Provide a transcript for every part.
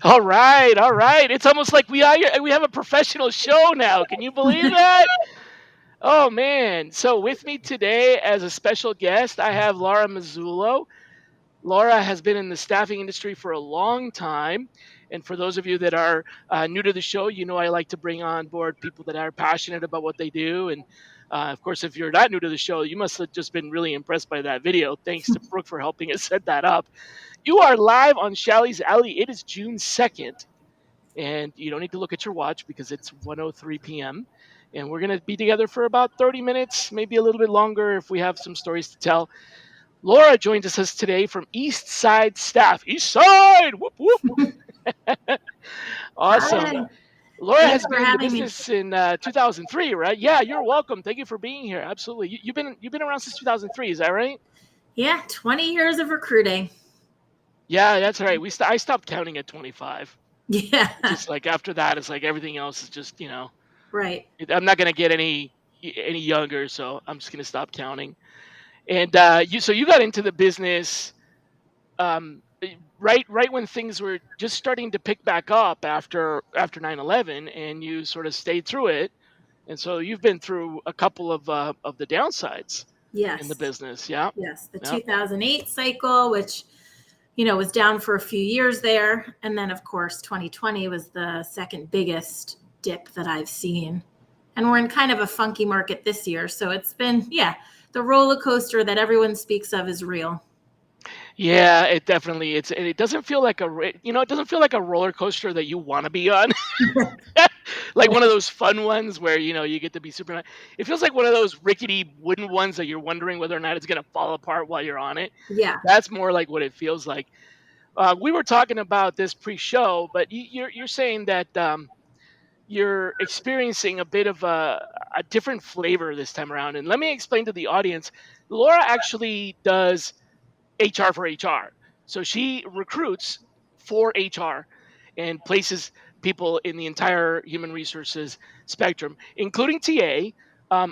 All right, all right. It's almost like we have a professional show now. Can you believe that? Oh man. So with me today as a special guest, I have Laura Mazzullo. Laura has been in the staffing industry for a long time. And for those of you that are new to the show, you know I like to bring on board people that are passionate about what they do. And of course, if you're not new to the show, you must have just been really impressed by that video. Thanks to Brooke for helping us set that up. You are live on Shally's Alley. It is June 2nd. And you don't need to look at your watch because it's 1:03 p.m. And we're going to be together for about 30 minutes, maybe a little bit longer if we have some stories to tell. Laura joins us today from East Side Staff. East Side! Whoop, whoop. Awesome. Hi. Laura Thanks has for been in the having me. business in 2003, right? Yeah, you're welcome. Thank you for being here. Absolutely. You've been around since 2003, is that right? Yeah, 20 years of recruiting. Yeah, that's right. I stopped counting at 25. Yeah. Just like after that, it's like everything else is just, Right. I'm not gonna get any younger, so I'm just gonna stop counting. And you got into the business right when things were just starting to pick back up after 9/11, and you sort of stayed through it. And so you've been through a couple of the downsides Yes. in the business. Yeah. Yes. The Yeah. 2008 cycle, which, was down for a few years there. And then, of course, 2020 was the second biggest dip that I've seen. And we're in kind of a funky market this year. So it's been, the roller coaster that everyone speaks of is real. Yeah, it definitely it doesn't feel like it doesn't feel like a roller coaster that you want to be on. Like one of those fun ones where you get to be super. It feels like one of those rickety wooden ones that you're wondering whether or not it's going to fall apart while you're on it. Yeah. That's more like what it feels like. We were talking about this pre-show, but you're saying that you're experiencing a bit of a different flavor this time around. And let me explain to the audience. Laura actually does HR for HR. So she recruits for HR and places people in the entire human resources spectrum, including TA.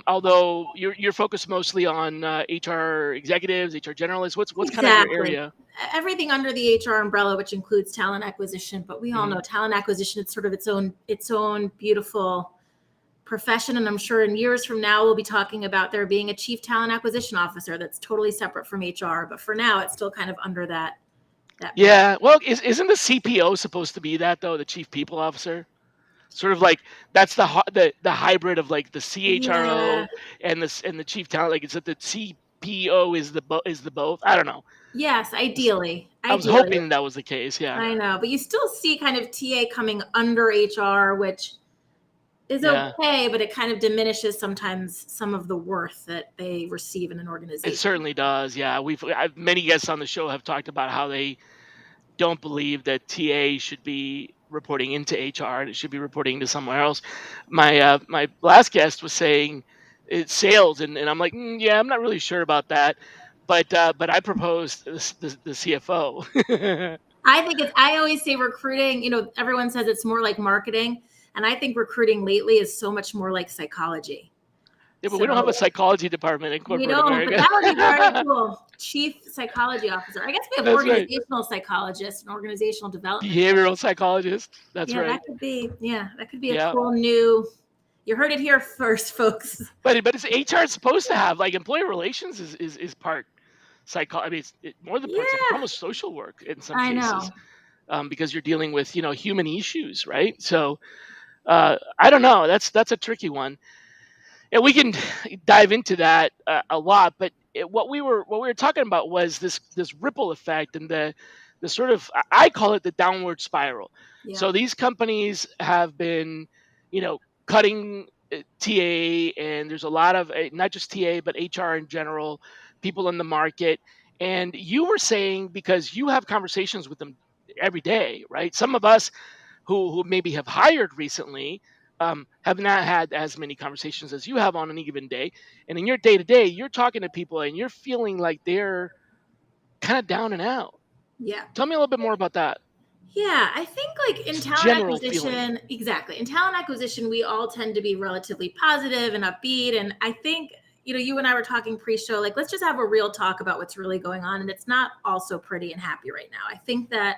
Although you're focused mostly on HR executives, HR generalists. What's kind of your area? Everything under the HR umbrella, which includes talent acquisition. But we all know talent acquisition, it's sort of its own beautiful profession. And I'm sure in years from now, we'll be talking about there being a chief talent acquisition officer that's totally separate from HR. But for now, it's still kind of under that. Yeah. Well, isn't the CPO supposed to be that, though, the chief people officer? Sort of like that's the hybrid of like the CHRO and the chief talent. Like, is it the CPO is the both? I don't know. Yes, ideally. I was hoping that was the case. Yeah. I know, but you still see kind of TA coming under HR, which is okay, but it kind of diminishes sometimes some of the worth that they receive in an organization. It certainly does. Yeah, many guests on the show have talked about how they don't believe that TA should be reporting into HR and it should be reporting to somewhere else. My last guest was saying it's sales, and I'm like, yeah, I'm not really sure about that. But I proposed the CFO. I always say recruiting, everyone says it's more like marketing. And I think recruiting lately is so much more like psychology. Yeah, but we don't have a psychology department in corporate America. But that would be very cool. Chief psychology officer. I guess we have organizational psychologists and organizational development. Behavioral psychologist. That's right. That could be a cool new. You heard it here first, folks. But it's HR is supposed to have, like, employee relations is part psychology. I mean, it's more than part almost social work in some cases. I know. Because you're dealing with human issues, right? So. I don't know. That's a tricky one, and we can dive into that a lot. But what we were talking about was this ripple effect and the sort of, I call it the downward spiral. Yeah. So these companies have been, cutting TA, and there's a lot of not just TA but HR in general, people in the market. And you were saying, because you have conversations with them every day, right? Some of us who maybe have hired recently, have not had as many conversations as you have on any given day. And in your day to day, you're talking to people and you're feeling like they're kind of down and out. Yeah. Tell me a little bit more about that. Yeah, I think like in Just talent general feeling. acquisition, exactly. In talent acquisition, we all tend to be relatively positive and upbeat. And I think, you and I were talking pre-show, like let's just have a real talk about what's really going on. And it's not all so pretty and happy right now. I think that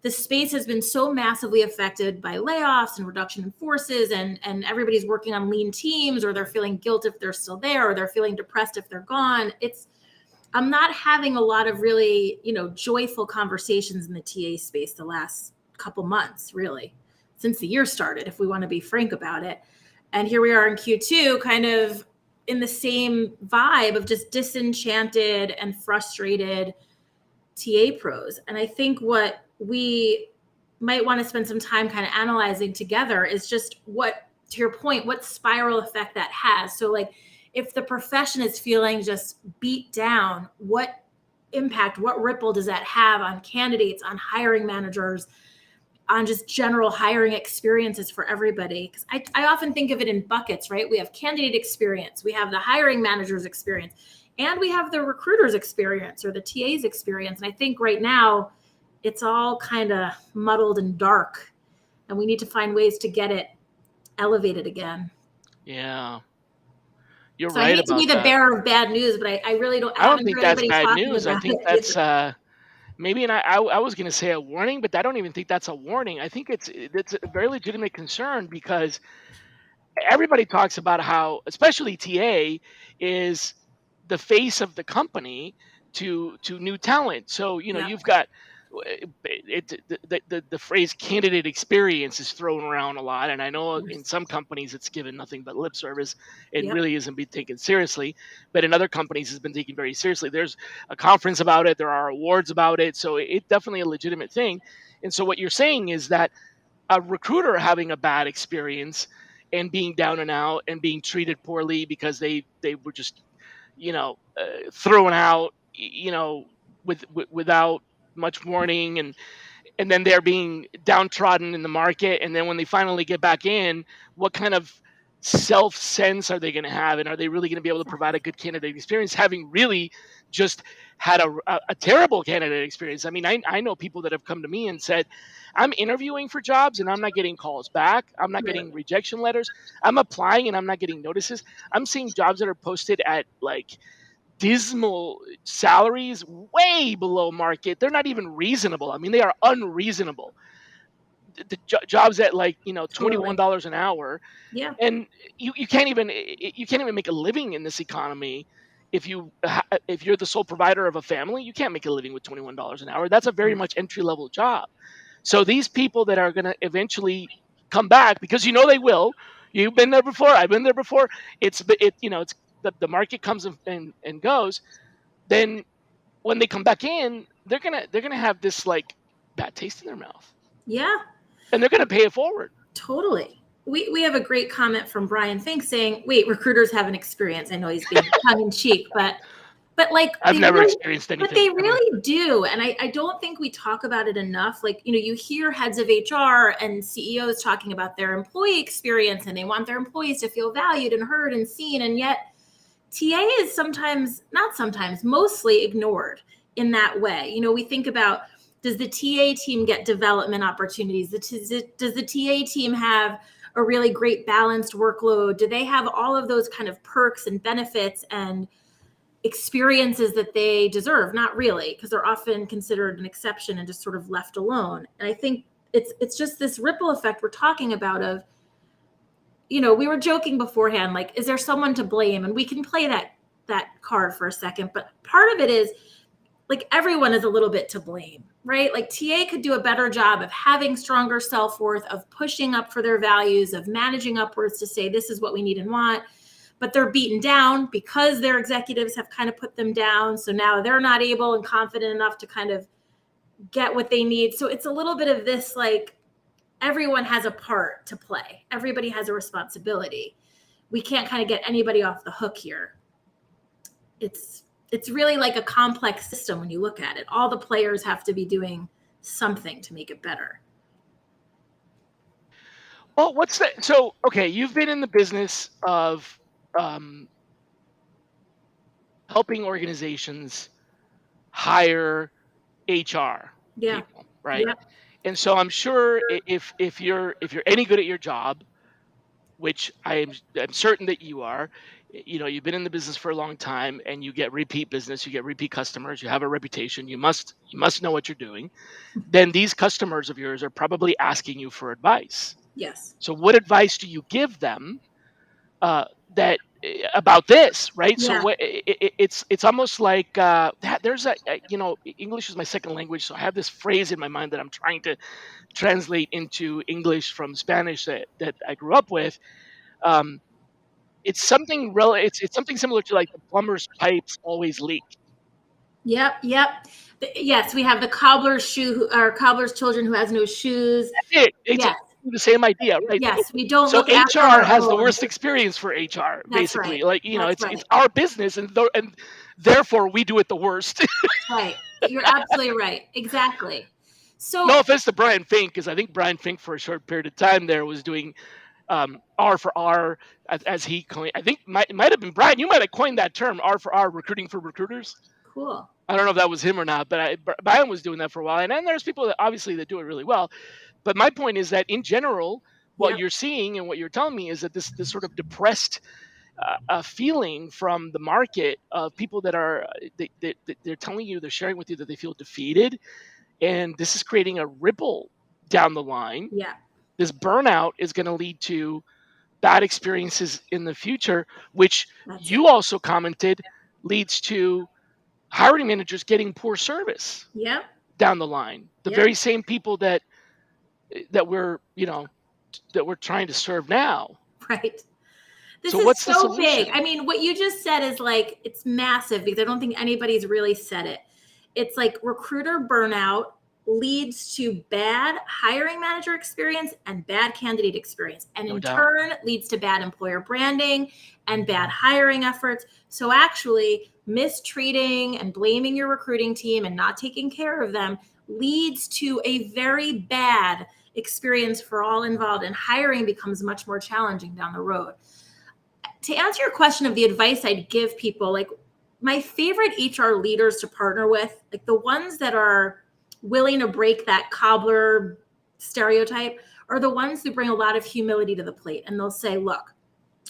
the space has been so massively affected by layoffs and reduction in forces, and everybody's working on lean teams, or they're feeling guilt if they're still there, or they're feeling depressed if they're gone. I'm not having a lot of really, joyful conversations in the TA space the last couple months, really, since the year started, if we want to be frank about it. And here we are in Q2, kind of in the same vibe of just disenchanted and frustrated TA pros. And I think what we might want to spend some time kind of analyzing together is just what, to your point, what spiral effect that has. So like, if the profession is feeling just beat down, what impact, what ripple does that have on candidates, on hiring managers, on just general hiring experiences for everybody? Because I often think of it in buckets, right? We have candidate experience, we have the hiring manager's experience, and we have the recruiter's experience or the TA's experience. And I think right now it's all kind of muddled and dark, and we need to find ways to get it elevated again. Yeah. You're So I right hate to be about the that. bearer of bad news, but I really don't, I I don't haven't think heard that's anybody bad talking news. I about think it. that's maybe, and I was going to say a warning, but I don't even think that's a warning. I think it's a very legitimate concern because everybody talks about how, especially TA, is the face of the company to new talent. So Yeah. you've got the phrase candidate experience is thrown around a lot, and I know in some companies it's given nothing but lip service. It Yep. really isn't being taken seriously, but in other companies it's been taken very seriously. There's a conference about it, there are awards about it, so it's definitely a legitimate thing. And so what you're saying is that a recruiter having a bad experience and being down and out and being treated poorly because they were just thrown out without much warning, and then they're being downtrodden in the market, and then when they finally get back in, what kind of self sense are they going to have, and are they really going to be able to provide a good candidate experience having really just had a terrible candidate experience? I mean, I know people that have come to me and said, I'm interviewing for jobs and I'm not getting calls back, I'm not Right. getting rejection letters, I'm applying and I'm not getting notices, I'm seeing jobs that are posted at like dismal salaries way below market. They're not even reasonable. I mean, they are unreasonable. Jobs at like Totally. $21 an hour, Yeah. and you can't even make a living in this economy if you're the sole provider of a family. You can't make a living with $21 an hour. That's a very much entry level job. So these people that are going to eventually come back, because they will. You've been there before. I've been there before. It's the market comes and goes. Then when they come back in, they're gonna have this like bad taste in their mouth, Yeah. and they're gonna pay it forward. Totally. We have a great comment from Brian Fink saying, "Wait, recruiters have an experience." I know he's being tongue in cheek, but like I've never experienced anything they ever. really do. And I don't think we talk about it enough. Like, you hear heads of HR and CEOs talking about their employee experience, and they want their employees to feel valued and heard and seen. And yet TA is sometimes, not sometimes, mostly ignored in that way. We think about, does the TA team get development opportunities? Does the TA team have a really great balanced workload? Do they have all of those kind of perks and benefits and experiences that they deserve? Not really, because they're often considered an exception and just sort of left alone. And I think it's just this ripple effect we're talking about of, we were joking beforehand, like, is there someone to blame? And we can play that card for a second, but part of it is like everyone is a little bit to blame, right? Like TA could do a better job of having stronger self-worth, of pushing up for their values, of managing upwards to say, this is what we need and want. But they're beaten down because their executives have kind of put them down. So now they're not able and confident enough to kind of get what they need. So it's a little bit of this, like, everyone has a part to play. Everybody has a responsibility. We can't kind of get anybody off the hook here. It's really like a complex system when you look at it. All the players have to be doing something to make it better. Well, what's that? So, okay, you've been in the business of um, helping organizations hire HR Yeah. people, right? Yep. And so I'm sure if you're any good at your job, which I'm certain that you are, you've been in the business for a long time and you get repeat business, you get repeat customers, you have a reputation, you must know what you're doing. Then these customers of yours are probably asking you for advice. Yes. So what advice do you give them that about this, right? So Yeah. it's almost like that. There's English is my second language, so I have this phrase in my mind that I'm trying to translate into English from Spanish that I grew up with. Um, it's something similar to like the plumber's pipes always leak. Yep. Yep. Yes, we have the cobbler's shoe or cobbler's children who has no shoes. That's it. It's Yes. the same idea, right? So Yes. We don't so look after HR our has the own. worst experience for HR, That's right. basically. Like That's it's right. our business, and therefore we do it the worst. That's right. You're absolutely right. Exactly. No So, offense to Brian Fink, because I think Brian Fink for a short period of time there was doing R for R, as he coined. I think might have been Brian. You might have coined that term, R for R, recruiting for recruiters. cool. I don't know if that was him or not, but Brian was doing that for a while. And then there's people that obviously that do it really well. But my point is that in general, what Yep. you're seeing and what you're telling me is that this sort of depressed feeling from the market of people that are they're telling you, they're sharing with you that they feel defeated, and this is creating a ripple down the line. Yeah. This burnout is going to lead to bad experiences in the future, which That's it. you also commented leads to hiring managers getting poor service Yep. down the line. The Yep. very same people that we're trying to serve now. Right. This So is what's the so big. solution? I mean, what you just said is like, it's massive because I don't think anybody's really said it. It's like recruiter burnout leads to bad hiring manager experience and bad candidate experience. And No in doubt. turn, leads to bad employer branding and bad hiring efforts. So, actually, mistreating and blaming your recruiting team and not taking care of them leads to a very bad experience for all involved. And hiring becomes much more challenging down the road. To answer your question of the advice I'd give people, like my favorite HR leaders to partner with, like the ones that are willing to break that cobbler stereotype, are the ones who bring a lot of humility to the plate. And they'll say, look,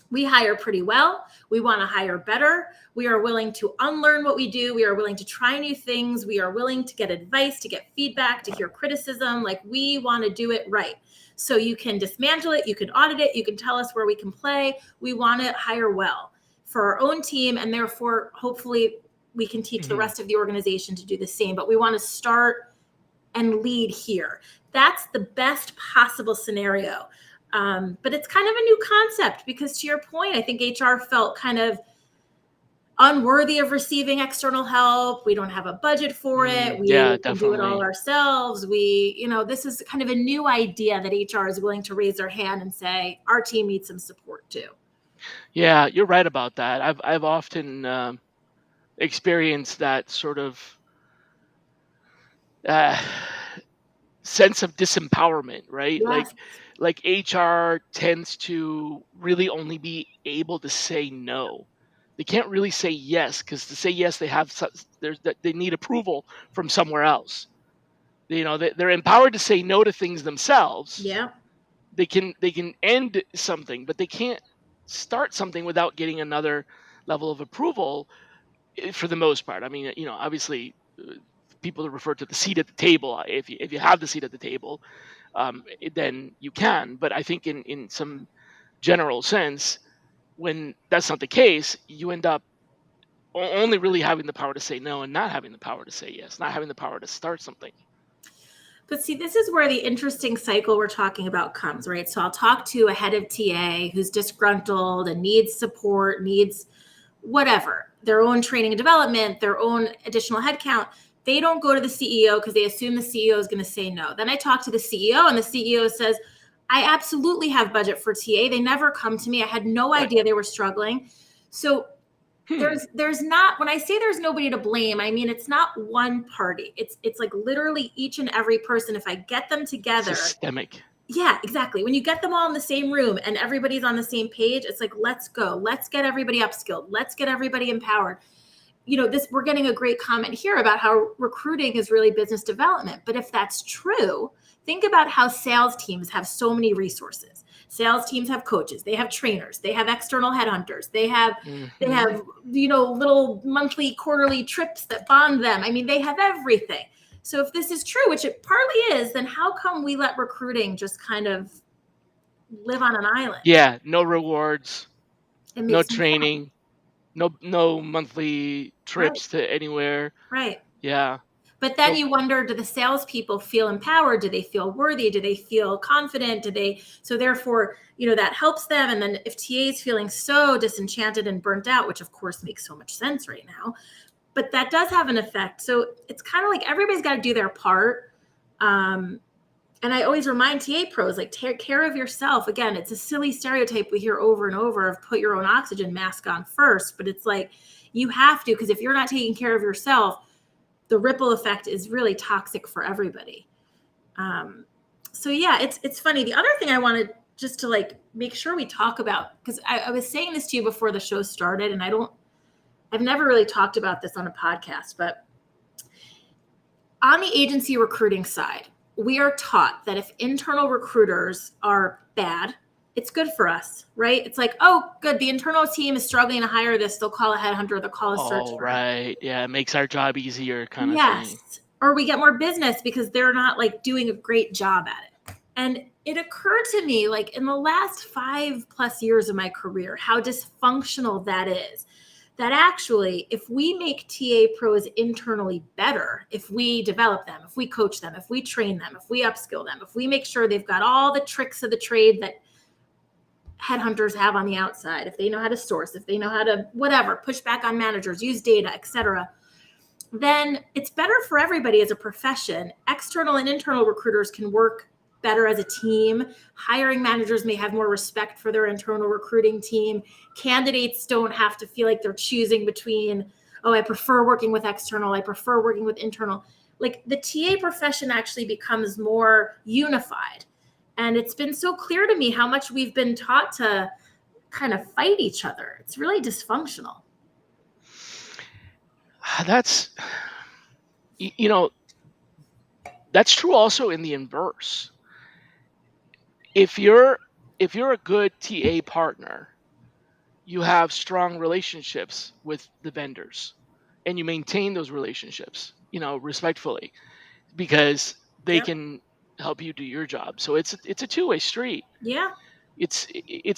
we hire pretty well. We want to hire better. We are willing to unlearn what we do. We are willing to try new things. We are willing to get advice, to get feedback, to hear criticism. Like we want to do it right. So you can dismantle it, you can audit it, you can tell us where we can play. We want to hire well for our own team, and therefore, hopefully, we can teach the rest of the organization to do the same. But we want to start and lead here. That's the best possible scenario. But it's kind of a new concept because, to your point, I think HR felt kind of unworthy of receiving external help. We don't have a budget for it. Yeah, We can do it all definitely. ourselves. This is kind of a new idea that HR is willing to raise their hand and say, our team needs some support too. Yeah, you're right about that. I've often experienced that sort of uh, sense of disempowerment, right? Yes, Like HR tends to really only be able to say no. They can't really say yes, because to say yes, they need approval from somewhere else. They're empowered to say no to things themselves. yeah, They can end something, but they can't start something without getting another level of approval, for the most part. I mean, obviously, people refer to the seat at the table. If you have the seat at the table, then you can. But I think in some general sense, when that's not the case, you end up only really having the power to say no and not having the power to say yes, not having the power to start something. But see, this is where the interesting cycle we're talking about comes, right? So I'll talk to a head of TA who's disgruntled and needs support, needs whatever, their own training and development, their own additional headcount. They don't go to the CEO because they assume the CEO is going to say no. Then I talk to the CEO and the CEO says, I absolutely have budget for TA. They never come to me. I had no Right. idea they were struggling. So there's not, when I say there's nobody to blame, I mean it's not one party. It's like literally each and every person. If I get them together, Systemic. Yeah, exactly. When you get them all in the same room and everybody's on the same page, it's like, let's go. Let's get everybody upskilled. Let's get everybody empowered. We're getting a great comment here about how recruiting is really business development. But if that's true, think about how sales teams have so many resources. Sales teams have coaches, they have trainers, they have external headhunters, they have Mm-hmm. little monthly, quarterly trips that bond them. I mean, they have everything. So if this is true, which it partly is, then how come we let recruiting just kind of live on an island? Yeah, no rewards, It no makes me sad. training, no monthly Right, trips to anywhere. right. Yeah. But then So you wonder, do the salespeople feel empowered? Do they feel worthy? Do they feel confident? So therefore, that helps them. And then if TA is feeling so disenchanted and burnt out, which of course makes so much sense right now, but that does have an effect. So it's kind of like everybody's got to do their part. And I always remind TA pros, like, take care of yourself. Again, it's a silly stereotype we hear over and over of put your own oxygen mask on first, but it's like you have to, because if you're not taking care of yourself, the ripple effect is really toxic for everybody. So yeah, it's funny. The other thing I wanted just to like make sure we talk about, because I was saying this to you before the show started, and I've never really talked about this on a podcast, but on the agency recruiting side, we are taught that if internal recruiters are bad, it's good for us, right? It's like, oh, good, the internal team is struggling to hire this. They'll call a headhunter, they'll call a search all firm. right. Yeah, it makes our job easier kind of thing. Yes. Or we get more business because they're not like doing a great job at it. And it occurred to me, like in the last 5+ years of my career, how dysfunctional that is. That actually, if we make TA pros internally better, if we develop them, if we coach them, if we train them, if we upskill them, if we make sure they've got all the tricks of the trade that headhunters have on the outside, if they know how to source, if they know how to whatever, push back on managers, use data, etc., then it's better for everybody as a profession. External and internal recruiters can work better as a team. Hiring managers may have more respect for their internal recruiting team. Candidates don't have to feel like they're choosing between, oh, I prefer working with external, I prefer working with internal. Like the TA profession actually becomes more unified. And it's been so clear to me how much we've been taught to kind of fight each other. It's really dysfunctional. That's you know, that's true also in the inverse. If you're a good TA partner, you have strong relationships with the vendors and you maintain those relationships, respectfully because they Yep. can help you do your job. So it's a two-way street. Yeah. It's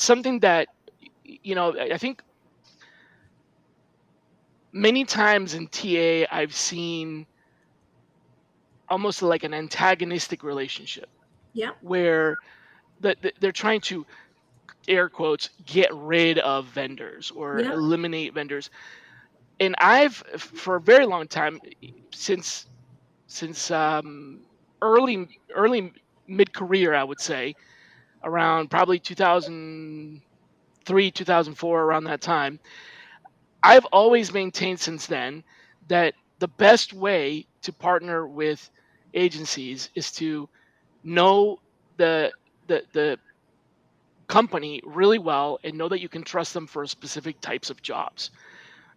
something that I think many times in TA I've seen almost like an antagonistic relationship Yep. where they're trying to air quotes get rid of vendors or Yep. eliminate vendors. And I've for a very long time, since early mid career, I would say around probably 2003, 2004, around that time, I've always maintained since then that the best way to partner with agencies is to know the company really well and know that you can trust them for specific types of jobs.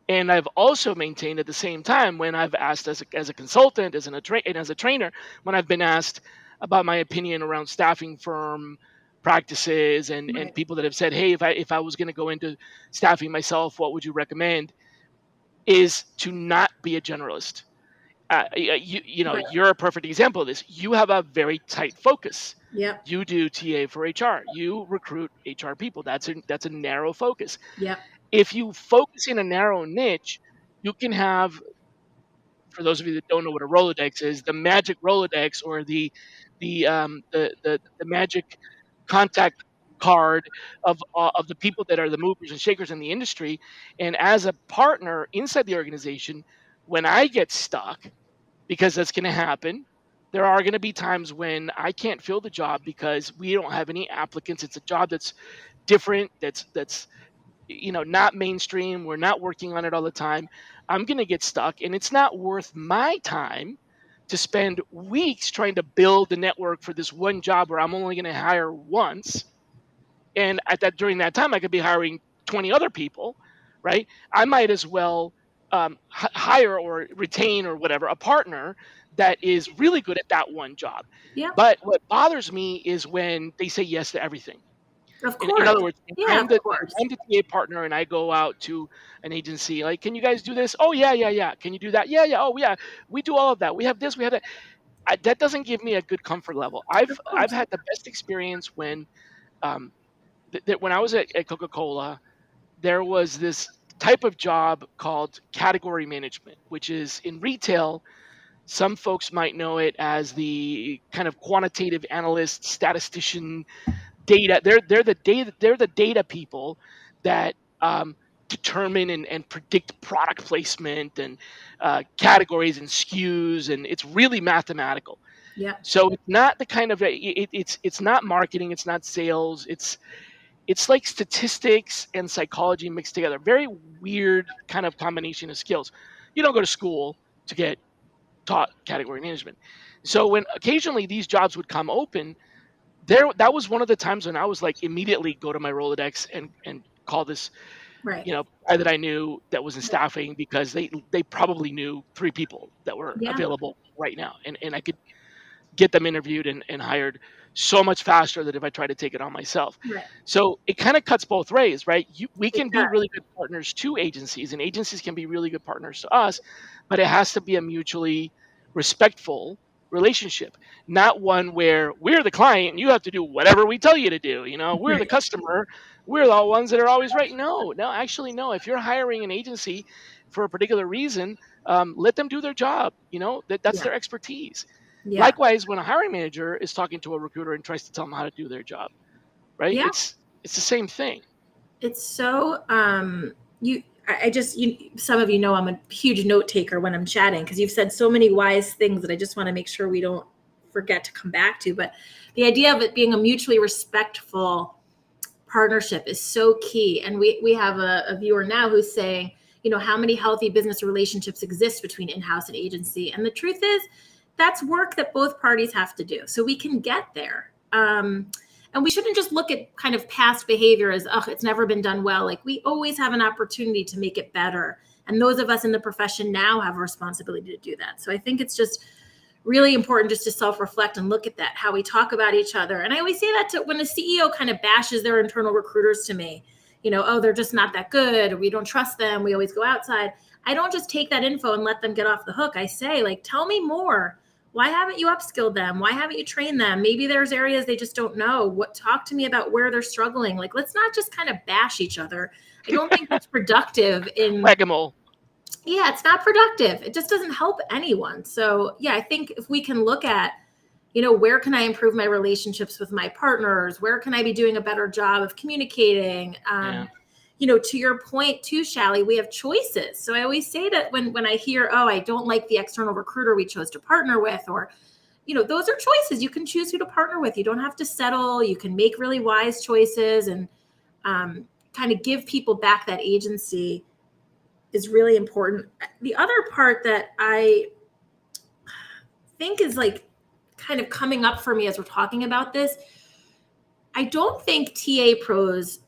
And I've also maintained at the same time when I've asked as a consultant, and as a trainer, when I've been asked about my opinion around staffing firm practices and Right. people that have said, hey, if I was going to go into staffing myself, what would you recommend? Is to not be a generalist. Right. You're a perfect example of this. You have a very tight focus. Yep. You do TA for HR. You recruit HR people. That's a narrow focus. Yep. If you focus in a narrow niche, you can have, for those of you that don't know what a Rolodex is, the magic Rolodex or the magic contact card of the people that are the movers and shakers in the industry. And as a partner inside the organization, when I get stuck, because that's going to happen, there are going to be times when I can't fill the job because we don't have any applicants. It's a job that's different. That's not mainstream. We're not working on it all the time. I'm going to get stuck, and it's not worth my time to spend weeks trying to build the network for this one job where I'm only going to hire once. And during that time, I could be hiring 20 other people, right? I might as well hire or retain or whatever a partner that is really good at that one job. Yeah. But what bothers me is when they say yes to everything. Of In course. other words, if Yeah, I'm of the course. TA partner and I go out to an agency, like, can you guys do this? Oh yeah, yeah, yeah. Can you do that? Yeah, yeah. Oh yeah, we do all of that. We have this, we have that. That doesn't give me a good comfort level. I've Of I've course. had the best experience when um, when I was at Coca-Cola, there was this type of job called category management, which is in retail. Some folks might know it as the kind of quantitative analyst, statistician, data. They're the data people that determine and predict product placement and categories and SKUs, and it's really mathematical. Yeah. So it's not the kind of it's not marketing, it's not sales, it's like statistics and psychology mixed together. Very weird kind of combination of skills. You don't go to school to get taught category management. So when occasionally these jobs would come open, that was one of the times when I was like immediately go to my Rolodex and call this Right. guy that I knew that was in Right. staffing, because they probably knew three people that were Yeah. available right now, and I could get them interviewed and hired so much faster than if I try to take it on myself. Right. So it kind of cuts both ways, right? We It can be does. really good partners to agencies, and agencies can be really good partners to us, but it has to be a mutually respectful relationship, not one where we're the client and you have to do whatever we tell you to do. We're the Right. customer, we're the ones that are always right. No, no, actually, no. If you're hiring an agency for a particular reason, let them do their job. That's Yeah. their expertise. Yeah. Likewise, when a hiring manager is talking to a recruiter and tries to tell them how to do their job, right? Yeah. It's the same thing. It's so I just some of you know I'm a huge note taker when I'm chatting, because you've said so many wise things that I just want to make sure we don't forget to come back to. But the idea of it being a mutually respectful partnership is so key. And we have a viewer now who's saying, how many healthy business relationships exist between in-house and agency? And the truth is, that's work that both parties have to do. So we can get there. And we shouldn't just look at kind of past behavior as, oh, it's never been done well. Like, we always have an opportunity to make it better. And those of us in the profession now have a responsibility to do that. So I think it's just really important just to self-reflect and look at that, how we talk about each other. And I always say that when a CEO kind of bashes their internal recruiters to me, oh, they're just not that good, or we don't trust them, we always go outside. I don't just take that info and let them get off the hook. I say, like, tell me more. Why haven't you upskilled them? Why haven't you trained them? Maybe there's areas they just don't know. Talk to me about where they're struggling. Like, let's not just kind of bash each other. I don't think that's productive Whack-a-mole. Yeah, it's not productive. It just doesn't help anyone. So yeah, I think if we can look at, where can I improve my relationships with my partners? Where can I be doing a better job of communicating? Yeah. To your point too, Shally, we have choices. So I always say that when I hear, oh, I don't like the external recruiter we chose to partner with, or, those are choices. You can choose who to partner with. You don't have to settle. You can make really wise choices, and kind of give people back that agency is really important. The other part that I think is like kind of coming up for me as we're talking about this, I don't think TA pros,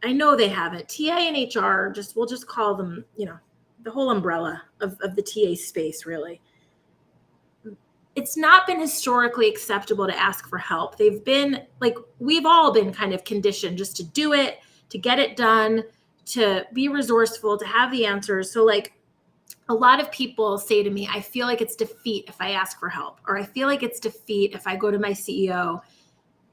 I know they haven't. TA and HR, we'll just call them, the whole umbrella of the TA space, really. It's not been historically acceptable to ask for help. They've been like, we've all been kind of conditioned just to do it, to get it done, to be resourceful, to have the answers. So like, a lot of people say to me, I feel like it's defeat if I ask for help, or I feel like it's defeat if I go to my CEO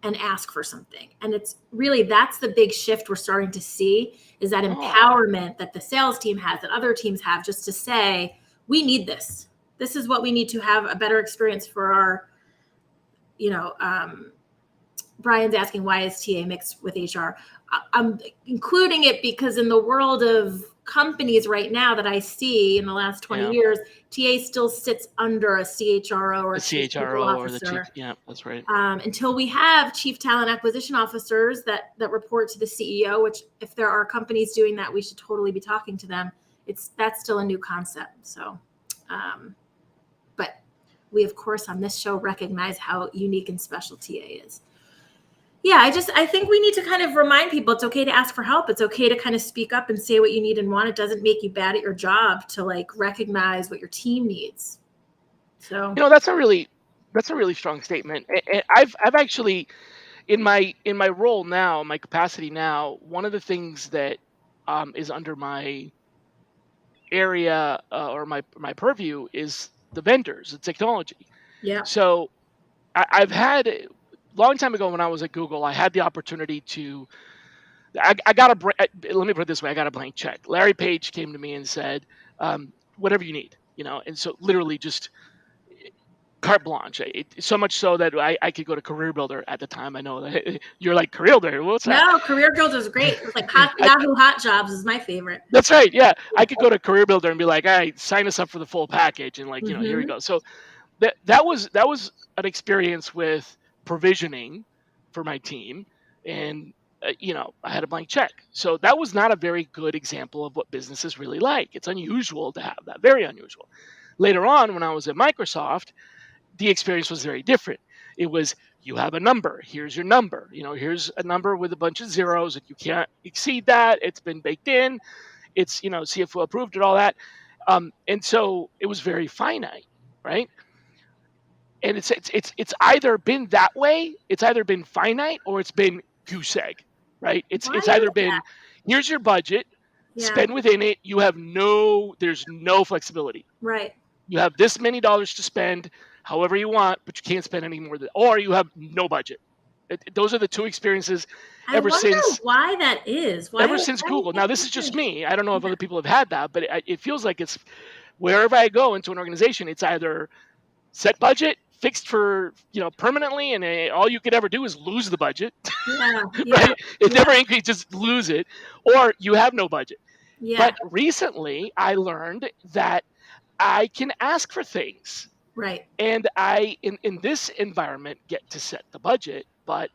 and ask for something. And it's really, that's the big shift we're starting to see, is that empowerment that the sales team has, that other teams have, just to say, we need this. This is what we need to have a better experience for our, Brian's asking, why is TA mixed with HR? I'm including it because in the world of companies right now that I see in the last 20 years, TA still sits under a CHRO or a chief people officer. Or the chief. Yeah, that's right. Until we have chief talent acquisition officers that report to the CEO, which if there are companies doing that, we should totally be talking to them. That's still a new concept. So, but we of course on this show recognize how unique and special TA is. Yeah, I think we need to kind of remind people it's okay to ask for help. It's okay to kind of speak up and say what you need and want. It doesn't make you bad at your job to like recognize what your team needs. So That's a really strong statement. And I've actually in my role now, my capacity now, one of the things that is under my area or my purview is the vendors, the technology. yeah, So I've had long time ago when I was at Google, I had the opportunity to. I got let me put it this way: I got a blank check. Larry Page came to me and said, "Whatever you need," and so literally just carte blanche. So much so that I could go to Career Builder at the time. I know that you're like Career Builder. What's that? no, Career Builder is great. It was like Yahoo Hot Jobs is my favorite. That's right. Yeah, I could go to Career Builder and be like, "All right, sign us up for the full package," and like, here we go. So that was an experience with provisioning for my team, and I had a blank check. So that was not a very good example of what business is really like. It's unusual to have that, very unusual. Later on, when I was at Microsoft, the experience was very different. It was, you have a number, here's your number, here's a number with a bunch of zeros. If you can't exceed that, it's been baked in, it's CFO approved and all that. And so it was very finite, right? And it's either been that way, it's either been finite, or it's been goose egg, right? It's either been, here's your budget, spend within it, there's no flexibility, right? You have this many dollars to spend however you want, but you can't spend any more than, or you have no budget. Those are the two experiences ever since. Why that is. Ever since Google. Now, this is just me. I don't know if other people have had that, but it feels like it's wherever I go into an organization, it's either set budget, fixed for permanently, and all you could ever do is lose the budget. Right? It never increases, just lose it, or you have no budget. But recently, I learned that I can ask for things. Right. And I, in this environment, get to set the budget, but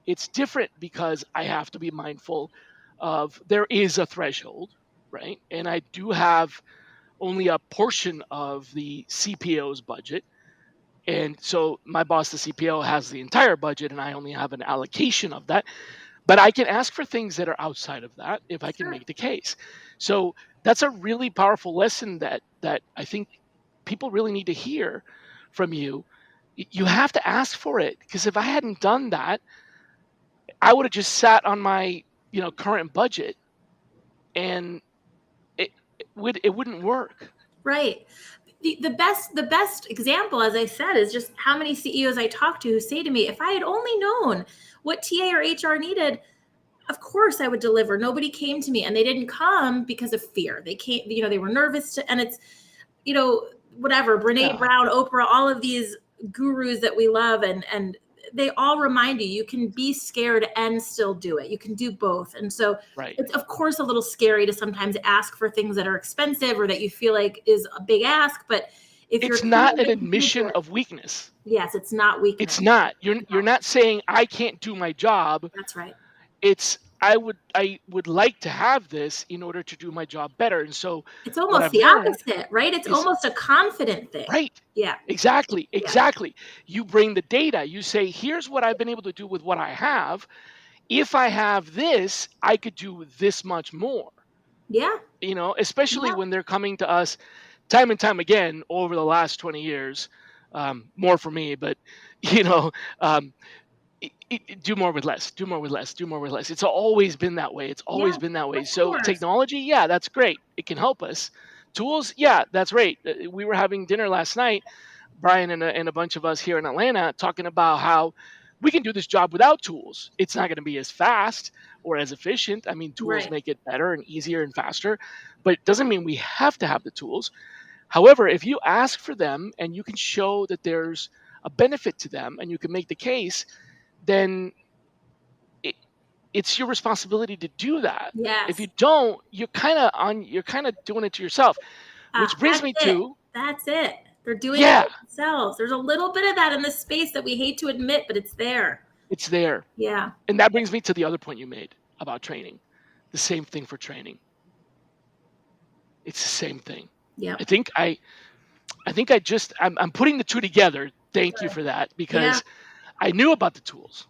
it's different because I have to be mindful of, there is a threshold, right? And I do have only a portion of the CPO's budget. And so my boss, the CPO, has the entire budget, and I only have an allocation of that. But I can ask for things that are outside of that if I can make the case. So that's a really powerful lesson that I think people really need to hear from you. You have to ask for it, because if I hadn't done that, I would have just sat on my current budget, and it wouldn't work. Right. The best example, as I said, is just how many CEOs I talk to who say to me, if I had only known what TA or HR needed, of course I would deliver. Nobody came to me, and they didn't come because of fear. They came, they were nervous and it's, whatever, Brene Brown, Oprah, all of these gurus that we love, and they all remind you can be scared and still do it. You can do both. And so it's of course a little scary to sometimes ask for things that are expensive or that you feel like is a big ask, but if it's not an admission of weakness. Yes, it's not weakness. It's not. You're not saying I can't do my job. That's right. It's I would like to have this in order to do my job better. And so it's almost the opposite, right? It's almost a confident thing. Right. Yeah. Exactly. You bring the data. You say, here's what I've been able to do with what I have. If I have this, I could do this much more. Yeah. Especially when they're coming to us time and time again over the last 20 years, more for me, but do more with less, do more with less, do more with less. It's always been that way. It's always been that way. So technology, that's great. It can help us. Tools, that's great. We were having dinner last night, Brian and a bunch of us here in Atlanta, talking about how we can do this job without tools. It's not going to be as fast or as efficient. I mean, tools make it better and easier and faster, but it doesn't mean we have to have the tools. However, if you ask for them and you can show that there's a benefit to them and you can make the case, then it's your responsibility to do that. Yes. If you don't, you're kind of doing it to yourself. Which brings me to that's it. They're doing it themselves. There's a little bit of that in this space that we hate to admit, but it's there. It's there. Yeah. And that brings me to the other point you made about training. The same thing for training. It's the same thing. Yeah. I think I think I'm putting the two together. Thank you Good. for that, Yeah. because I knew about the tools.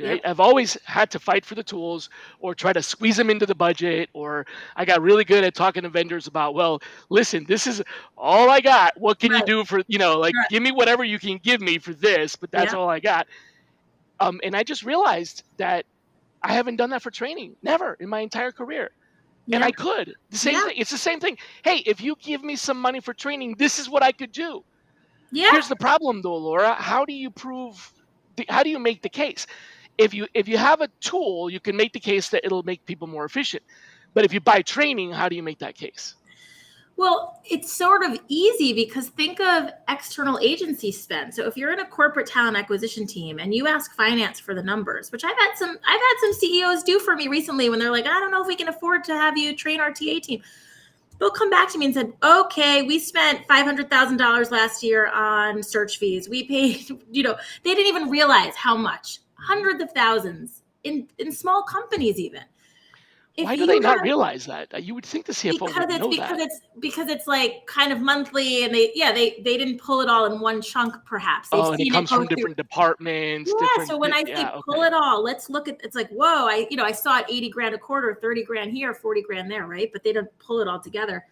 Right? Yep. I've always had to fight for the tools or try to squeeze them into the budget, or I got really good at talking to vendors about, well, listen, this is all I got. What can you Right. do for, like, Right. give me whatever you can give me for this, but that's Yeah. all I got. And I just realized that I haven't done that for training, never in my entire career. And Yeah. I could. The same Yeah. thing. It's the same thing. Hey, if you give me some money for training, this is what I could do. Yeah. Here's the problem though, Laura. How do you how do you make the case? If you have a tool, you can make the case that it'll make people more efficient. But if you buy training, how do you make that case? Well, it's sort of easy because think of external agency spend. So if you're in a corporate talent acquisition team and you ask finance for the numbers, which I've had some CEOs do for me recently when they're like, I don't know if we can afford to have you train our TA team. They'll come back to me and said, okay, we spent $500,000 last year on search fees. We paid, they didn't even realize how much, hundreds of thousands in small companies even. If Why do you they not have realize that? You would think the CFO because would it's know because that. it's because it's like kind of monthly, and they didn't pull it all in one chunk. Perhaps they've Oh, and it seen it comes go from through. different departments, Yeah. So different. when I Yeah, say pull okay. it all, let's look at. It's like, whoa, I saw it 80 grand a quarter, 30 grand here, 40 grand there, right? But they don't pull it all together.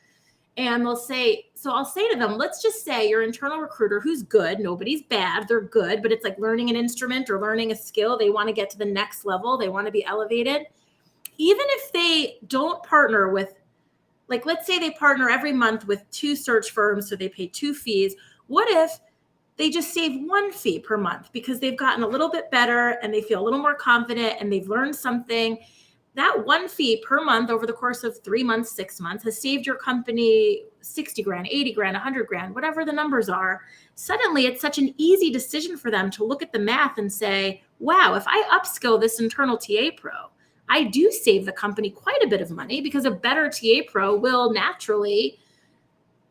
And they'll say, so I'll say to them, let's just say your internal recruiter who's good, nobody's bad, they're good, but it's like learning an instrument or learning a skill. They want to get to the next level. They want to be elevated. Even if they don't partner with, like, let's say they partner every month with 2 search firms, so they pay 2 fees. What if they just save 1 fee per month because they've gotten a little bit better and they feel a little more confident and they've learned something? That 1 fee per month over the course of 3 months, 6 months has saved your company 60 grand, 80 grand, 100 grand, whatever the numbers are. Suddenly, it's such an easy decision for them to look at the math and say, wow, if I upskill this internal TA pro, I do save the company quite a bit of money because a better TA pro will naturally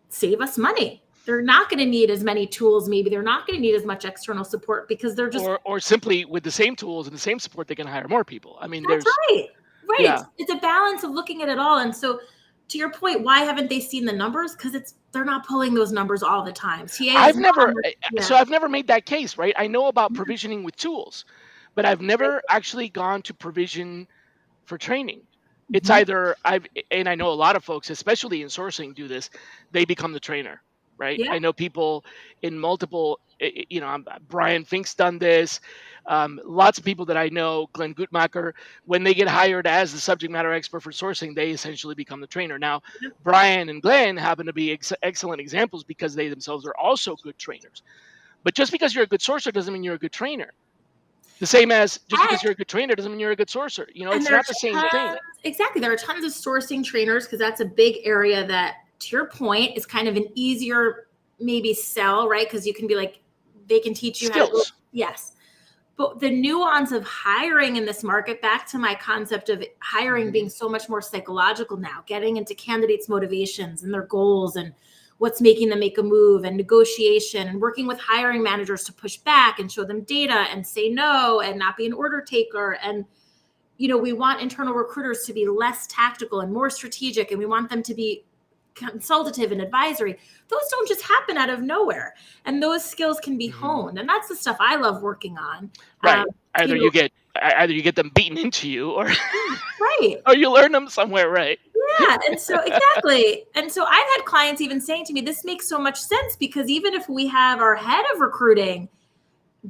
save us money. They're not going to need as many tools. Maybe they're not going to need as much external support because they're just. Or simply with the same tools and the same support, they can hire more people. I mean, That's there's right. Right. yeah. It's a balance of looking at it all. And so, to your point, why haven't they seen the numbers? Because they're not pulling those numbers all the time. TA is I've not never on the. Yeah. so I've never made that case, right? I know about provisioning with tools, but I've never actually gone to provision for training. It's Mhm. either and I know a lot of folks, especially in sourcing, do this. They become the trainer, right? Yeah. I know people in multiple. Brian Fink's done this. Lots of people that I know, Glenn Gutmacher, when they get hired as the subject matter expert for sourcing, they essentially become the trainer. Now, Brian and Glenn happen to be excellent examples because they themselves are also good trainers. But just because you're a good sourcer doesn't mean you're a good trainer. The same as just because And you're a good trainer doesn't mean you're a good sourcer. and It's there are not the same tons, thing. exactly. There are tons of sourcing trainers because that's a big area that, to your point, is kind of an easier maybe sell, right? Because you can be like, they can teach you how to go. Skills. Yes. But the nuance of hiring in this market, back to my concept of hiring being so much more psychological now, getting into candidates' motivations and their goals and what's making them make a move, and negotiation, and working with hiring managers to push back and show them data and say no and not be an order taker. And we want internal recruiters to be less tactical and more strategic, and we want them to be consultative and advisory. Those don't just happen out of nowhere, and those skills can be honed, and that's the stuff I love working on. Right. You Either know, you get them beaten into you, or right. or you learn them somewhere, right? Yeah. And so, exactly. And so I've had clients even saying to me, this makes so much sense because even if we have our head of recruiting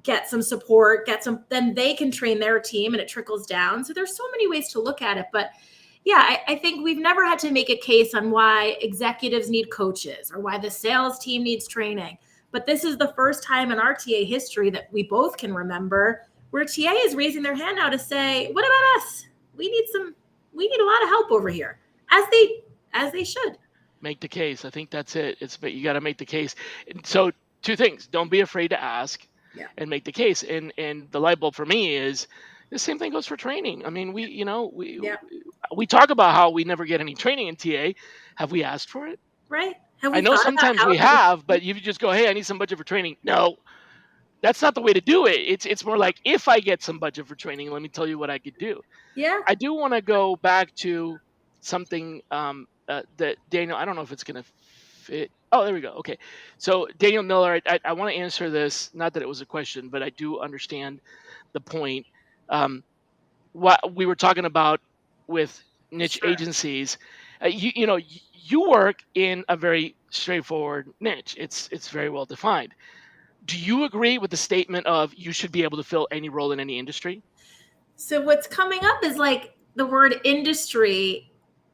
get some support, then they can train their team and it trickles down. So there's so many ways to look at it. But yeah, I think we've never had to make a case on why executives need coaches or why the sales team needs training. But this is the first time in our TA history that we both can remember where TA is raising their hand now to say, what about us? We need a lot of help over here, as they should. Make the case. I think that's it. You got to make the case. So 2 things: don't be afraid to ask, Yeah. and make the case. And the light bulb for me is the same thing goes for training. I mean, Yeah. we talk about how we never get any training in TA. Have we asked for it? Right. Have I we know thought about sometimes how we to? have, but you just go, "Hey, I need some budget for training." No, that's not the way to do it. It's more like, if I get some budget for training, let me tell you what I could do. Yeah. I do want to go back to something that Daniel. I don't know if it's going to fit. Oh, there we go. Okay. So Daniel Miller, I want to answer this. Not that it was a question, but I do understand the point. Um, what we were talking about with niche Sure. agencies, you work in a very straightforward niche. It's very well defined. Do you agree with the statement of you should be able to fill any role in any industry? So what's coming up is like the word industry.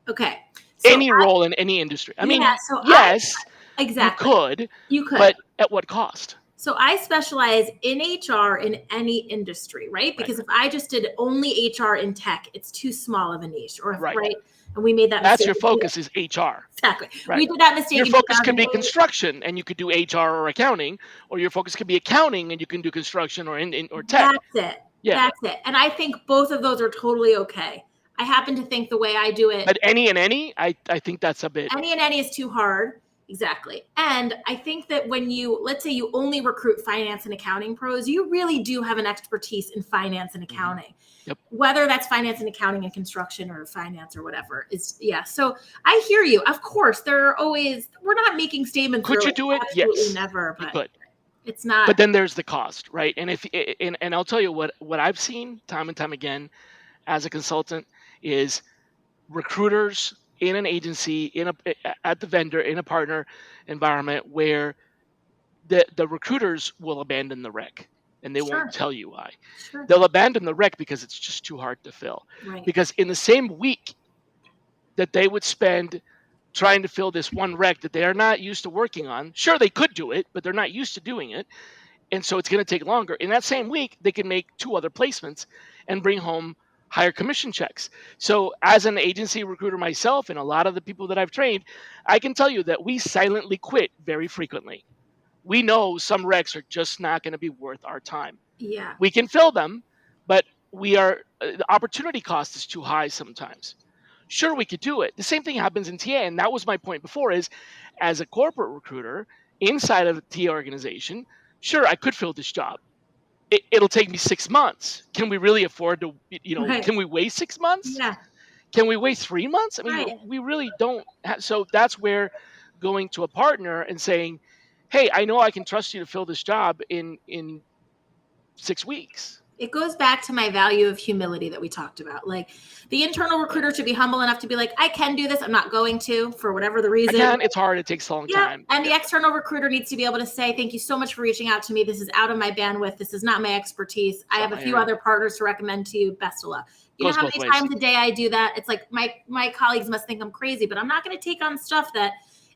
Okay. So Any role in any industry. I mean, yeah, so yes, you exactly. could, You could. but at what cost? So I specialize in HR in any industry, right? Right. Because if I just did only HR in tech, it's too small of a niche, or Right. right? And we made that That's mistake. your focus is HR. Exactly. Right. We did that mistake Your in focus could be 2008. construction, and you could do HR or accounting, or your focus could be accounting, and you can do construction or or tech. That's it. Yeah. That's it. And I think both of those are totally okay. I happen to think the way I do it. But any and any, I think that's a bit. Any and any is too hard. Exactly. And I think that when let's say you only recruit finance and accounting pros, you really do have an expertise in finance and accounting. Yep. Whether that's finance and accounting and construction or finance or whatever is, yeah. So I hear you. Of course, there are always, we're not making statements. Could you do it? Absolutely Yes. never. You But could. it's not. But then there's the cost, right? And and I'll tell you what I've seen time and time again as a consultant is recruiters in an agency at the vendor in a partner environment where the recruiters will abandon the rec and they Sure. won't tell you why. Sure. They'll abandon the rec because it's just too hard to fill. Right. Because in the same week that they would spend trying to fill this one rec that they are not used to working on, sure they could do it, but they're not used to doing it. And so it's going to take longer. In that same week, they can make 2 other placements and bring home higher commission checks. So as an agency recruiter myself and a lot of the people that I've trained, I can tell you that we silently quit very frequently. We know some recs are just not going to be worth our time. Yeah. We can fill them, but the opportunity cost is too high sometimes. Sure, we could do it. The same thing happens in TA, and that was my point before is as a corporate recruiter inside of a TA organization, sure, I could fill this job. It'll take me 6 months. Can we really afford to, Right. Can we wait 6 months? Yeah. Can we wait 3 months? I mean, Right. we really don't. So that's where going to a partner and saying, hey, I know I can trust you to fill this job in 6 weeks. It goes back to my value of humility that we talked about. Like the internal recruiter should be humble enough to be like, I can do this. I'm not going to for whatever the reason. It's hard. It takes a long time. And the external recruiter needs to be able to say, thank you so much for reaching out to me. This is out of my bandwidth. This is not my expertise. I have a few other partners to recommend to you. Best of luck. You know how many times a day I do that? It's like my colleagues must think I'm crazy, but I'm not going to take on stuff that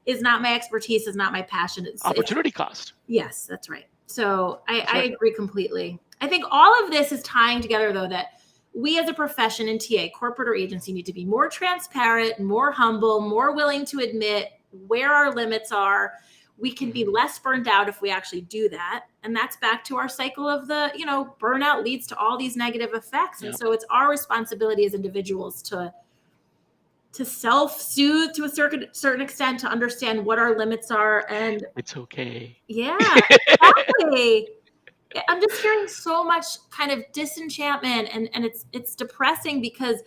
is not my expertise, is not my passion. Opportunity cost. Yes, that's right. So I agree completely. I think all of this is tying together, though, that we as a profession in TA, corporate or agency, need to be more transparent, more humble, more willing to admit where our limits are. We can be less burned out if we actually do that. And that's back to our cycle of the, burnout leads to all these negative effects. And so it's our responsibility as individuals to self-soothe to a certain extent, to understand what our limits are. And it's okay. Yeah, exactly. I'm just hearing so much kind of disenchantment and it's depressing because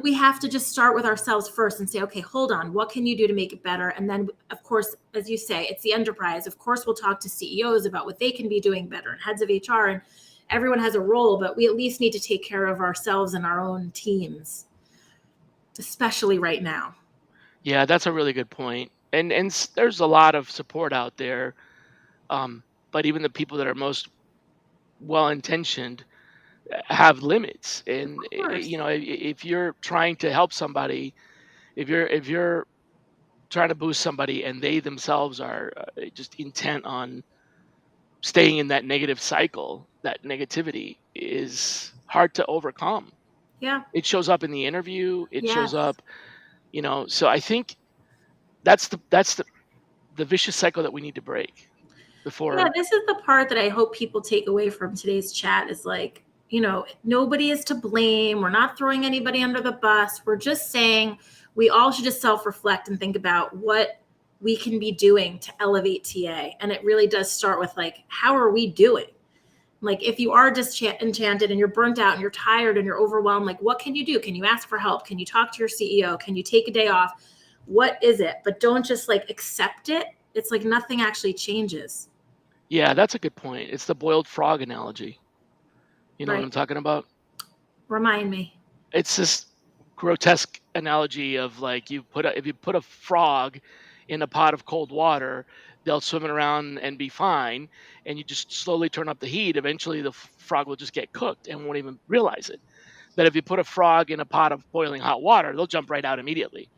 we have to just start with ourselves first and say, okay, hold on, what can you do to make it better? And then, of course, as you say, it's the enterprise. Of course, we'll talk to CEOs about what they can be doing better and heads of HR, and everyone has a role, but we at least need to take care of ourselves and our own teams, especially right now. Yeah, that's a really good point. And there's a lot of support out there. But even the people that are most well-intentioned have limits. And if you're trying to help somebody, if you're trying to boost somebody and they themselves are just intent on staying in that negative cycle, that negativity is hard to overcome. Yeah. It shows up in the interview. It shows up, so I think that's the vicious cycle that we need to break. This is the part that I hope people take away from today's chat is like, nobody is to blame. We're not throwing anybody under the bus. We're just saying we all should just self-reflect and think about what we can be doing to elevate TA. And it really does start with like, how are we doing? Like if you are disenchanted and you're burnt out and you're tired and you're overwhelmed, like what can you do? Can you ask for help? Can you talk to your CEO? Can you take a day off? What is it? But don't just like accept it It's like nothing actually changes. Yeah, that's a good point. It's the boiled frog analogy. You know what Right. I'm talking about? Remind me. It's this grotesque analogy of like if you put a frog in a pot of cold water, they'll swim around and be fine, and you just slowly turn up the heat. Eventually, the frog will just get cooked and won't even realize it. But if you put a frog in a pot of boiling hot water, they'll jump right out immediately.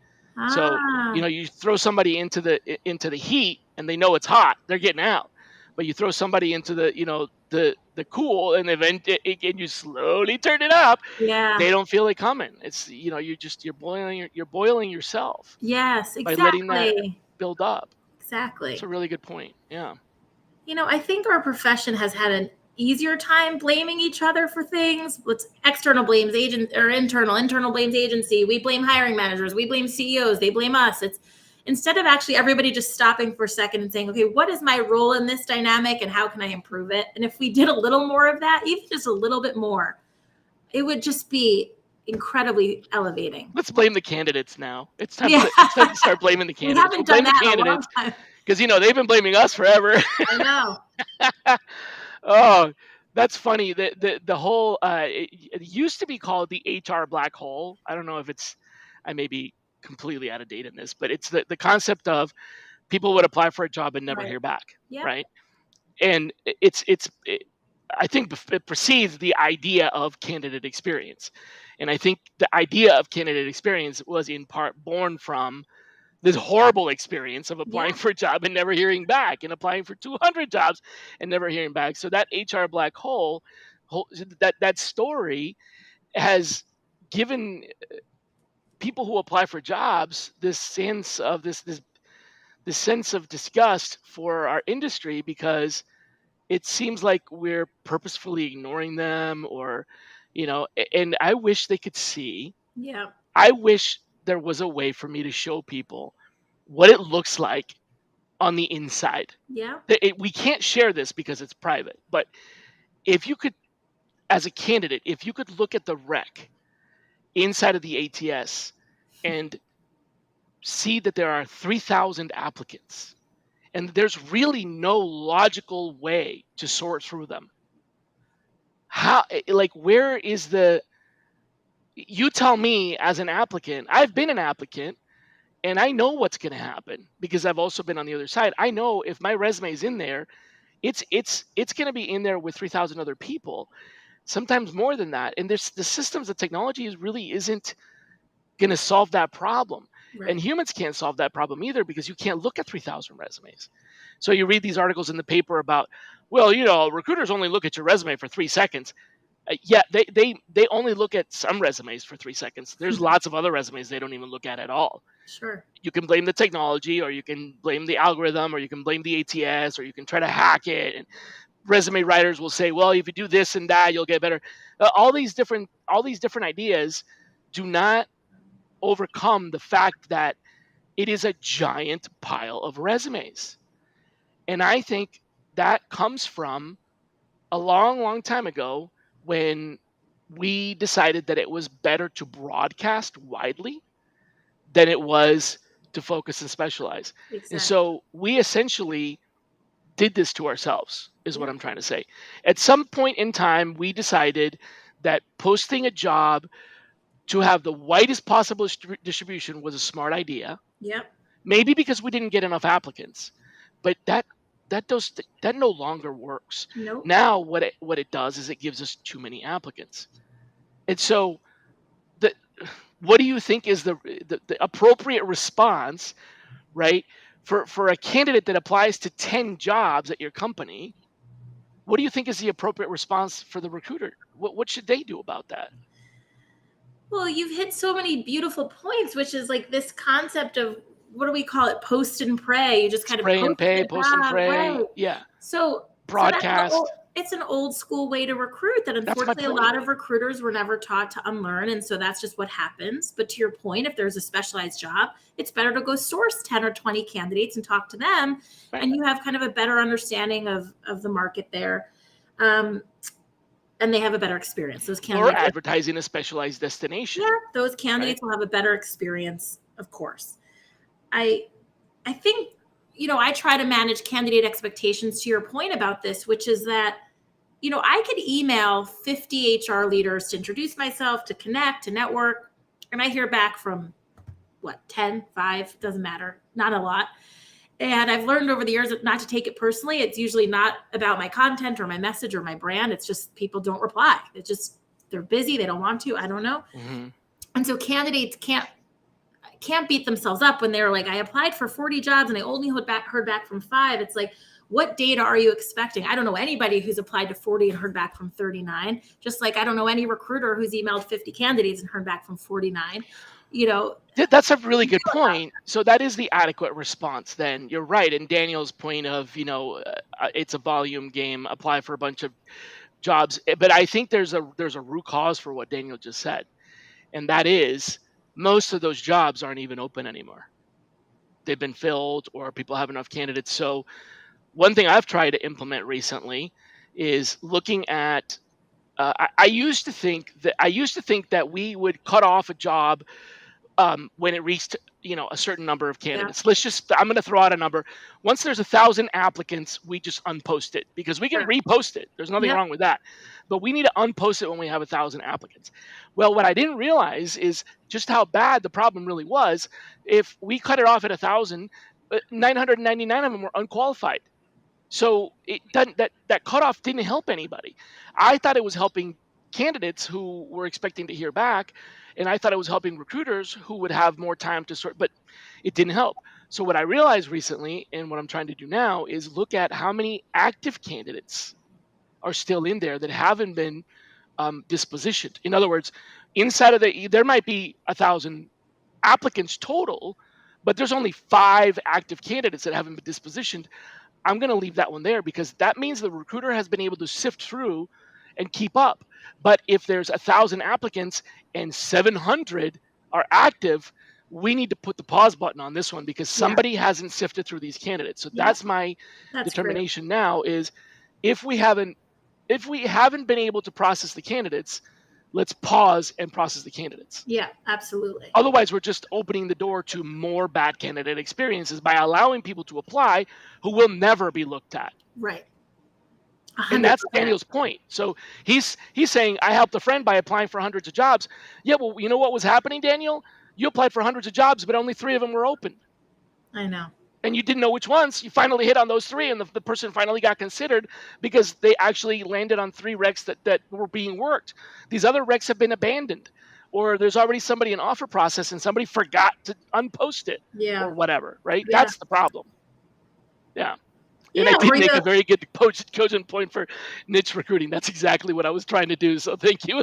So, Ah, you throw somebody into the heat and they know it's hot, they're getting out. But you throw somebody into the cool, and and you slowly turn it up, yeah. they don't feel it coming. It's you're boiling yourself Yes, by letting that exactly. build up. It's Exactly. a really good point. Yeah. I think our profession has had an easier time blaming each other for things. What's external blames agent or internal blames agency. We blame hiring managers. We blame CEOs. They blame us. It's instead of actually everybody just stopping for a second and saying, okay, what is my role in this dynamic and how can I improve it? And if we did a little more of that, even just a little bit more, it would just be incredibly elevating. Let's blame the candidates now. Yeah. It's time to start blaming the We candidates. We'll haven't done blame the that in a long candidates time. because they've been blaming us forever. I know. Oh, that's funny. The whole it used to be called the HR black hole. I don't know if I may be completely out of date in this, but it's the concept of people would apply for a job and never Right. hear back, Yep. right? And I think it precedes the idea of candidate experience, and I think the idea of candidate experience was in part born from this horrible experience of applying Yeah. for a job and never hearing back, and applying for 200 jobs and never hearing back. So that HR black hole, that story has given people who apply for jobs this sense of this sense of disgust for our industry, because it seems like we're purposefully ignoring them, or and I wish they could see. Yeah. I wish there was a way for me to show people what it looks like on the inside. Yeah. We can't share this because it's private, but if you could, as a candidate, if you could look at the rec inside of the ATS and see that there are 3,000 applicants, and there's really no logical way to sort through them. Where is you tell me, as an applicant? I've been an applicant, and I know what's going to happen because I've also been on the other side. I know if my resume is in there, it's going to be in there with 3,000 other people, sometimes more than that. And there's the systems, the technology really isn't going to solve that problem. Right. And humans can't solve that problem either, because you can't look at 3,000 resumes. So you read these articles in the paper about, well, recruiters only look at your resume for 3 seconds. Yeah, they only look at some resumes for 3 seconds. There's lots of other resumes they don't even look at all. Sure. You can blame the technology, or you can blame the algorithm, or you can blame the ATS, or you can try to hack it. And resume writers will say, well, if you do this and that, you'll get better. All these different ideas do not overcome the fact that it is a giant pile of resumes. And I think that comes from a long, long time ago, when we decided that it was better to broadcast widely than it was to focus and specialize. Exactly. And so we essentially did this to ourselves, is what Yeah. I'm trying to say. At some point in time, we decided that posting a job to have the widest possible distribution was a smart idea. Yep. Maybe because we didn't get enough applicants, but that no longer works. Nope. Now what it does is it gives us too many applicants. And so what do you think is the appropriate response, right? For a candidate that applies to 10 jobs at your company, what do you think is the appropriate response for the recruiter? What should they do about that? Well, you've hit so many beautiful points, which is like this concept of, what do we call it? Post and pray. You just kind Pray of and pay, post and pray. Right. Yeah. So Broadcast. it's an old school way to recruit that unfortunately a lot of recruiters were never taught to unlearn. And so that's just what happens. But to your point, if there's a specialized job, it's better to go source 10 or 20 candidates and talk to them. Right. And you have kind of a better understanding of the market there. And they have a better experience. Those candidates, or advertising a specialized destination. Yeah, those candidates will have a better experience, of course. I think I try to manage candidate expectations to your point about this, which is that, I could email 50 HR leaders to introduce myself, to connect, to network, and I hear back from 10, 5, doesn't matter, not a lot. And I've learned over the years not to take it personally. It's usually not about my content or my message or my brand. It's just people don't reply. It's just, they're busy. They don't want to. I don't know. Mm-hmm. And so candidates can't beat themselves up when they're like, I applied for 40 jobs and I only heard back from 5. It's like, what data are you expecting? I don't know anybody who's applied to 40 and heard back from 39. Just like I don't know any recruiter who's emailed 50 candidates and heard back from 49. That's a really good point. So that is the adequate response then. You're right. And Daniel's point of, it's a volume game, apply for a bunch of jobs. But I think there's a root cause for what Daniel just said. And that is most of those jobs aren't even open anymore. They've been filled or people have enough candidates. So one thing I've tried to implement recently is looking at, I used to think that we would cut off a job when it reached, a certain number of candidates. Yeah. I'm going to throw out a number. Once there's 1,000 applicants, we just unpost it because we can repost it. There's nothing wrong with that, but we need to unpost it when we have 1,000 applicants. Well, what I didn't realize is just how bad the problem really was. If we cut it off at 1,000, 999 of them were unqualified. So that cutoff didn't help anybody. I thought it was helping candidates who were expecting to hear back, and I thought it was helping recruiters who would have more time to sort, but it didn't help. So what I realized recently, and what I'm trying to do now, is look at how many active candidates are still in there that haven't been dispositioned. In other words, inside of there might be 1,000 applicants total, but there's only 5 active candidates that haven't been dispositioned. I'm going to leave that one there because that means the recruiter has been able to sift through and keep up. But if there's 1,000 applicants and 700 are active, we need to put the pause button on this one because somebody hasn't sifted through these candidates. So that's my determination now is if we haven't been able to process the candidates, let's pause and process the candidates. Yeah, absolutely. Otherwise, we're just opening the door to more bad candidate experiences by allowing people to apply who will never be looked at. Right. 100%. And that's Daniel's point. So he's saying, I helped a friend by applying for hundreds of jobs. Yeah, well, you know what was happening, Daniel? You applied for hundreds of jobs, but only 3 of them were open. I know. And you didn't know which ones. You finally hit on those 3, and the person finally got considered because they actually landed on 3 recs that were being worked. These other recs have been abandoned, or there's already somebody in offer process and somebody forgot to unpost it or whatever, right? Yeah. That's the problem. Yeah. And I did make a very good cogent point for niche recruiting. That's exactly what I was trying to do. So thank you.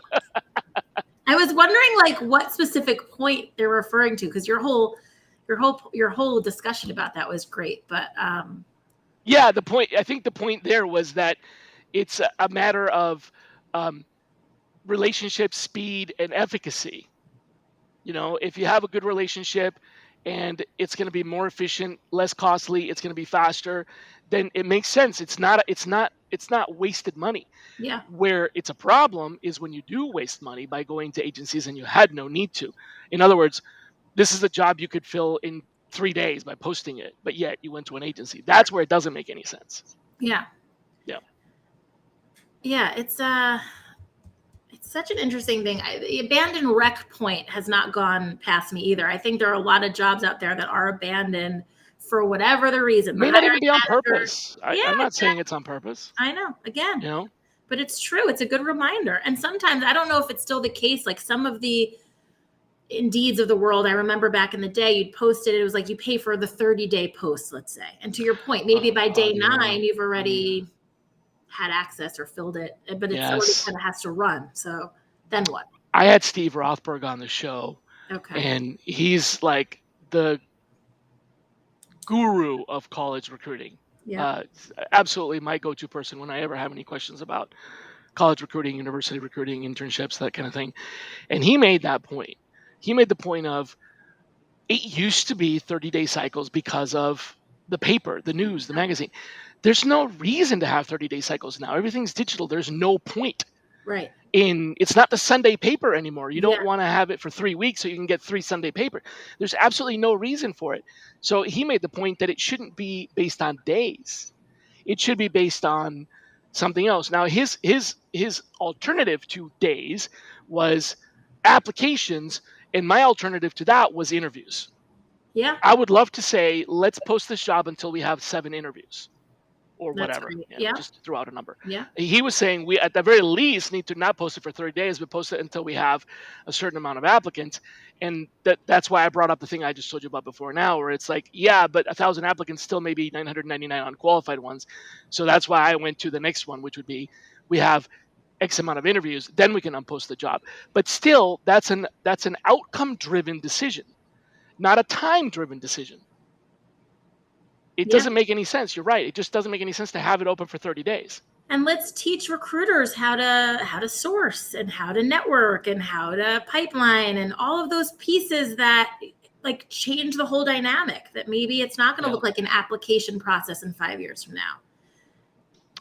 I was wondering what specific point they're referring to, because your whole discussion about that was great. But yeah, I think the point there was that it's a matter of relationship, speed, and efficacy. If you have a good relationship and it's going to be more efficient, less costly, it's going to be faster, then it makes sense. It's not wasted money. Yeah. Where it's a problem is when you do waste money by going to agencies and you had no need to. In other words, this is a job you could fill in 3 days by posting it, but yet you went to an agency. That's where it doesn't make any sense. Yeah. Yeah. Yeah. It's such an interesting thing. The abandoned rec point has not gone past me either. I think there are a lot of jobs out there that are abandoned for whatever the reason. May not even be on purpose. I'm not saying it's on purpose. I know. Again, but it's true. It's a good reminder. And sometimes I don't know if it's still the case. Like some of the Indeeds of the world, I remember back in the day, you'd post it. It was like you pay for the 30-day post, let's say. And to your point, maybe by day 9, you've already had access or filled it, but it's already kind of has to run. So then what? I had Steve Rothberg on the show. Okay. And he's like the guru of college recruiting. Yeah. Absolutely my go-to person when I ever have any questions about college recruiting, university recruiting, internships, that kind of thing. And he made that point. He made the point of it used to be 30-day cycles because of the paper, the news, the magazine. There's no reason to have 30-day cycles now. Everything's digital. There's no point. Right. it's not the Sunday paper anymore. You don't Yeah. want to have it for 3 weeks so you can get 3 Sunday paper. There's absolutely no reason for it. So he made the point that it shouldn't be based on days. It should be based on something else. Now his alternative to days was applications, and my alternative to that was interviews. Yeah. I would love to say, let's post this job until we have 7 interviews or That's whatever, great. Yeah. just to throw out a number. Yeah. He was saying we at the very least need to not post it for 30 days, but post it until we have a certain amount of applicants. And that's why I brought up the thing I just told you about before now, where it's like, yeah, but 1,000 applicants still maybe 999 unqualified ones. So that's why I went to the next one, which would be we have X amount of interviews, then we can unpost the job. But still, that's an outcome driven decision, not a time driven decision. It Yeah. doesn't make any sense. You're right. It just doesn't make any sense to have it open for 30 days. And let's teach recruiters how to source and how to network and how to pipeline and all of those pieces that like change the whole dynamic, that maybe it's not going to look like an application process in 5 years from now.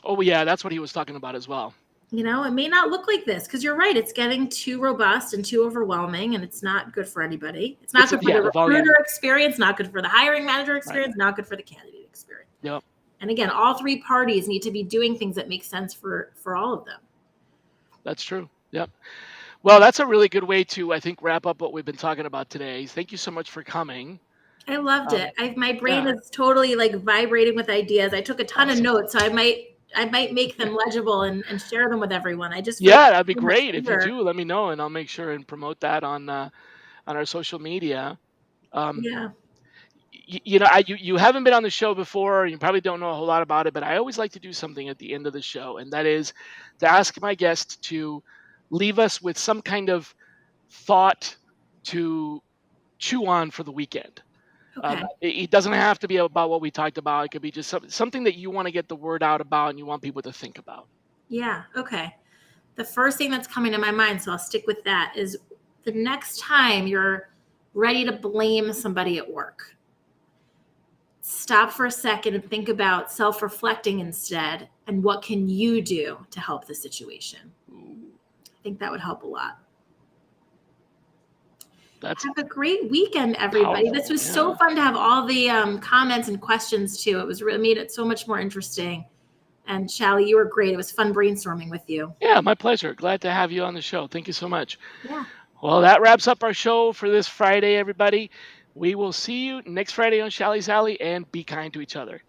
Oh yeah, that's what he was talking about as well. You know, it may not look like this because you're right. It's getting too robust and too overwhelming, and it's not good for anybody. It's not good for the recruiter experience, not good for the hiring manager experience, not good for the candidate experience. Yep. And again, all 3 parties need to be doing things that make sense for all of them. That's true. Yep. Well, that's a really good way to, I think, wrap up what we've been talking about today. Thank you so much for coming. I loved it. My brain is totally like vibrating with ideas. I took a ton of notes, so I might make them legible and share them with everyone. I just that'd be great. If you do, let me know, and I'll make sure and promote that on our social media. Yeah. You know, you haven't been on the show before. You probably don't know a whole lot about it, but I always like to do something at the end of the show, and that is to ask my guests to leave us with some kind of thought to chew on for the weekend. Okay. It doesn't have to be about what we talked about. It could be just something that you want to get the word out about and you want people to think about. Yeah. Okay. The first thing that's coming to my mind, so I'll stick with that, is the next time you're ready to blame somebody at work, stop for a second and think about self-reflecting instead, and what can you do to help the situation? I think that would help a lot. Have a great weekend, everybody. This was so fun to have all the comments and questions too. It was really made it so much more interesting. And Shally, you were great. It was fun brainstorming with you. Yeah, my pleasure. Glad to have you on the show. Thank you so much. Yeah. Well, that wraps up our show for this Friday, everybody. We will see you next Friday on Shally's Alley, and be kind to each other.